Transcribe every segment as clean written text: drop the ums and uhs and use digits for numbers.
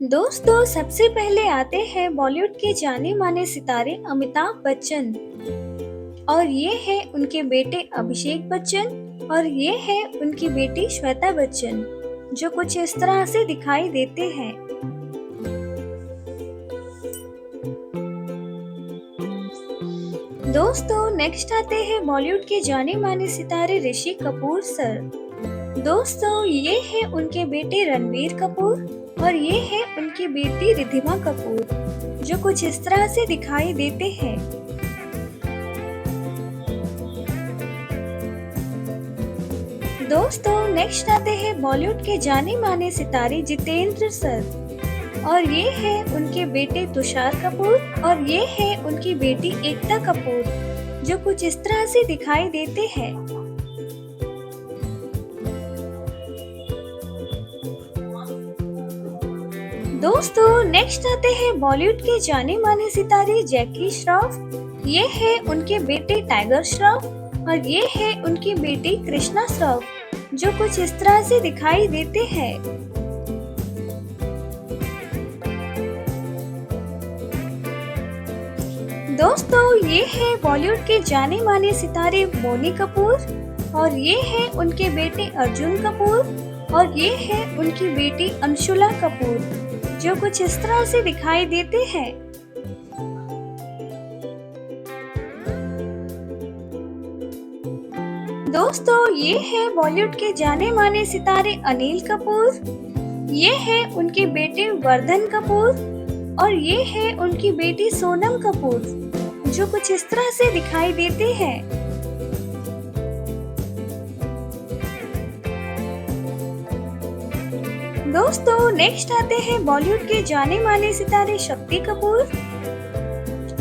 दोस्तों, सबसे पहले आते हैं बॉलीवुड के जाने माने सितारे अमिताभ बच्चन। और ये है उनके बेटे अभिषेक बच्चन और ये है उनकी बेटी श्वेता बच्चन, जो कुछ इस तरह से दिखाई देते हैं। दोस्तों, नेक्स्ट आते हैं बॉलीवुड के जाने माने सितारे ऋषि कपूर सर। दोस्तों, ये है उनके बेटे रणबीर कपूर और ये है उनकी बेटी रिधिमा कपूर, जो कुछ इस तरह से दिखाई देते हैं। दोस्तों, नेक्स्ट आते हैं बॉलीवुड के जाने माने सितारे जितेंद्र सर। और ये है उनके बेटे तुषार कपूर और ये है उनकी बेटी एकता कपूर, जो कुछ इस तरह से दिखाई देते हैं। दोस्तों, नेक्स्ट आते हैं बॉलीवुड के जाने माने सितारे जैकी श्रॉफ। ये है उनके बेटे टाइगर श्रॉफ और ये है उनकी बेटी कृष्णा श्रॉफ, जो कुछ इस तरह से दिखाई देते हैं। दोस्तों, ये है बॉलीवुड के जाने माने सितारे बोनी कपूर और ये है उनके बेटे अर्जुन कपूर और ये है उनकी बेटी अंशुला कपूर, जो कुछ इस तरह से दिखाई देते हैं। दोस्तों, ये है बॉलीवुड के जाने माने सितारे अनिल कपूर। ये है उनके बेटे वर्धन कपूर और ये है उनकी बेटी सोनम कपूर, जो कुछ इस तरह से दिखाई देते हैं। दोस्तों, नेक्स्ट आते हैं बॉलीवुड के जाने माने सितारे शक्ति कपूर।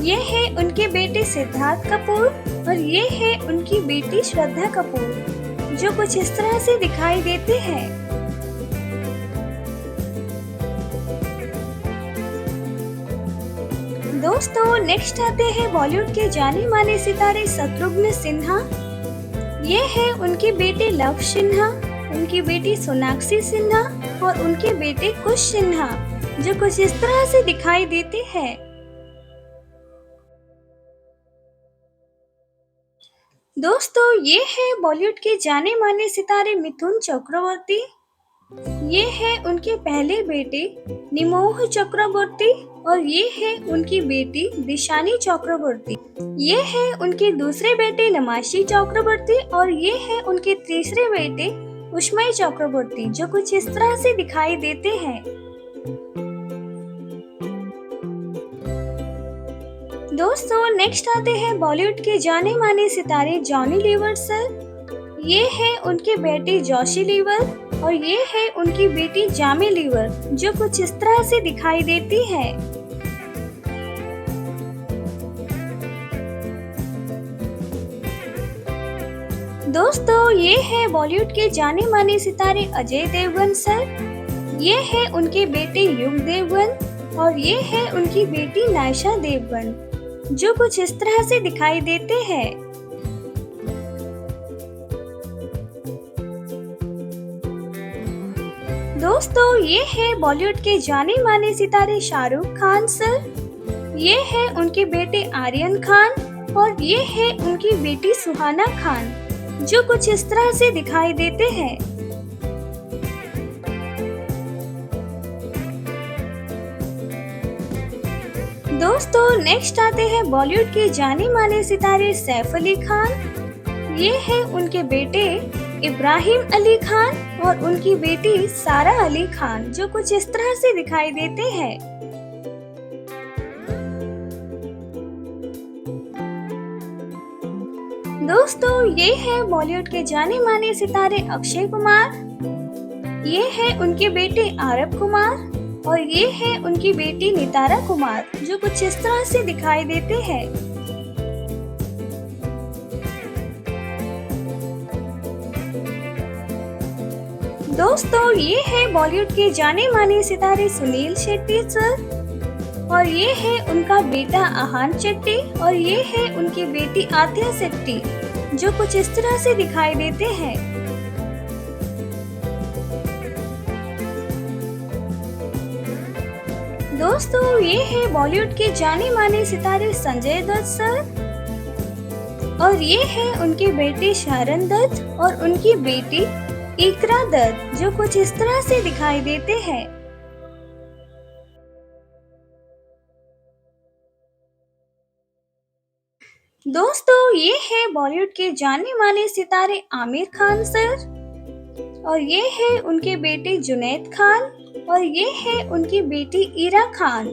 ये है उनके बेटे सिद्धार्थ कपूर और ये है उनकी बेटी श्रद्धा कपूर, जो कुछ इस तरह से दिखाई देते हैं। दोस्तों, नेक्स्ट आते हैं बॉलीवुड के जाने माने सितारे शत्रुघ्न सिन्हा। ये है उनके बेटे लव सिन्हा, उनकी बेटी सोनाक्षी सिन्हा और उनके बेटे कुश सिन्हा, जो कुछ इस तरह से दिखाई देते हैं। दोस्तों, ये है बॉलीवुड के जाने माने सितारे मिथुन चक्रवर्ती। ये है उनके पहले बेटे निमोह चक्रवर्ती और ये है उनकी बेटी दिशानी चक्रवर्ती। ये है उनके दूसरे बेटे नमाशी चक्रवर्ती और ये है उनके तीसरे बेटे उष्मय चक्रवर्ती, जो कुछ इस तरह से दिखाई देते हैं। दोस्तों, नेक्स्ट आते हैं बॉलीवुड के जाने माने सितारे जॉनी लीवर सर। ये है उनके बेटे जोशी लीवर और ये है उनकी बेटी जामी लीवर, जो कुछ इस तरह से दिखाई देती है। दोस्तों, ये है बॉलीवुड के जाने माने सितारे अजय देवगन सर। ये है उनके बेटे युग देवगन और ये है उनकी बेटी नायशा देवगन, जो कुछ इस तरह से दिखाई देते हैं। दोस्तों, ये है बॉलीवुड के जाने माने सितारे शाहरुख खान सर। ये है उनके बेटे आर्यन खान और ये है उनकी बेटी सुहाना खान, जो कुछ इस तरह से दिखाई देते हैं। दोस्तों, नेक्स्ट आते हैं बॉलीवुड के जाने माने सितारे सैफ अली खान। ये है उनके बेटे इब्राहिम अली खान और उनकी बेटी सारा अली खान, जो कुछ इस तरह से दिखाई देते हैं। दोस्तों, ये है बॉलीवुड के जाने माने सितारे अक्षय कुमार। ये है उनके बेटे आरव कुमार और ये है उनकी बेटी नितारा कुमार, जो कुछ इस तरह से दिखाई देते हैं। दोस्तों, ये है बॉलीवुड के जाने माने सितारे सुनील शेट्टी सर और ये है उनका बेटा आहान शेट्टी और ये है उनकी बेटी आथ्या शेट्टी, जो कुछ इस तरह से दिखाई देते हैं। दोस्तों ये है बॉलीवुड के जाने माने सितारे संजय दत्त सर और ये है उनके बेटे शारन दत्त और उनकी बेटी इकरा दत्त जो कुछ इस तरह से दिखाई देते हैं। दोस्तों ये है बॉलीवुड के जाने माने सितारे आमिर खान सर और ये है उनके बेटे जुनैद खान और ये है उनकी बेटी इरा खान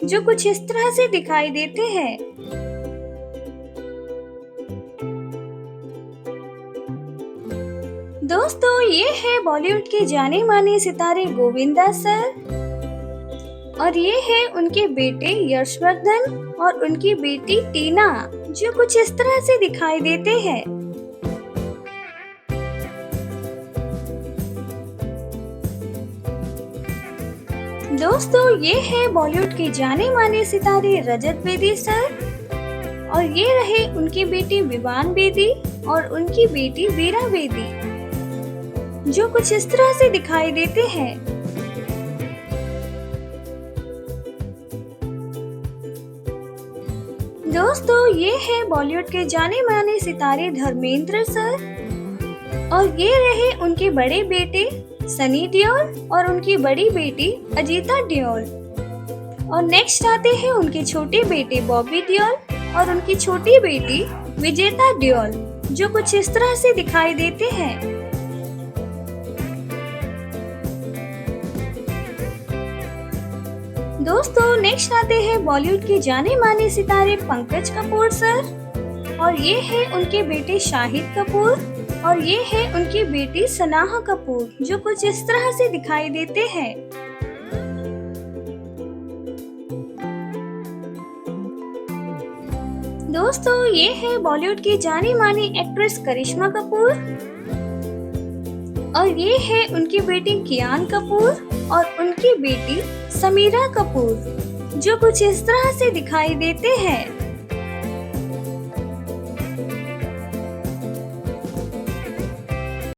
जो कुछ इस तरह से दिखाई देते हैं। दोस्तों ये है बॉलीवुड के जाने माने सितारे गोविंदा सर और ये है उनके बेटे यशवर्धन और उनकी बेटी टीना जो कुछ इस तरह से दिखाई देते हैं। दोस्तों ये है बॉलीवुड के जाने माने सितारे रजत बेदी सर और ये रहे उनकी बेटी विवान बेदी और उनकी बेटी वीरा बेदी जो कुछ इस तरह से दिखाई देते हैं। दोस्तों ये है बॉलीवुड के जाने माने सितारे धर्मेंद्र सर और ये रहे उनके बड़े बेटे सनी देओल और उनकी बड़ी बेटी अजीता देओल और नेक्स्ट आते हैं उनके छोटे बेटे बॉबी देओल और उनकी छोटी बेटी विजेता देओल जो कुछ इस तरह से दिखाई देते हैं। दोस्तों नेक्स्ट आते हैं बॉलीवुड के जाने माने सितारे पंकज कपूर सर और ये है उनके बेटे शाहिद कपूर और ये है उनकी बेटी सनाहा कपूर जो कुछ इस तरह से दिखाई देते हैं। दोस्तों ये है बॉलीवुड की जानी मानी एक्ट्रेस करिश्मा कपूर और ये है उनकी बेटी कियान कपूर और उनकी बेटी समीरा कपूर जो कुछ इस तरह से दिखाई देते हैं।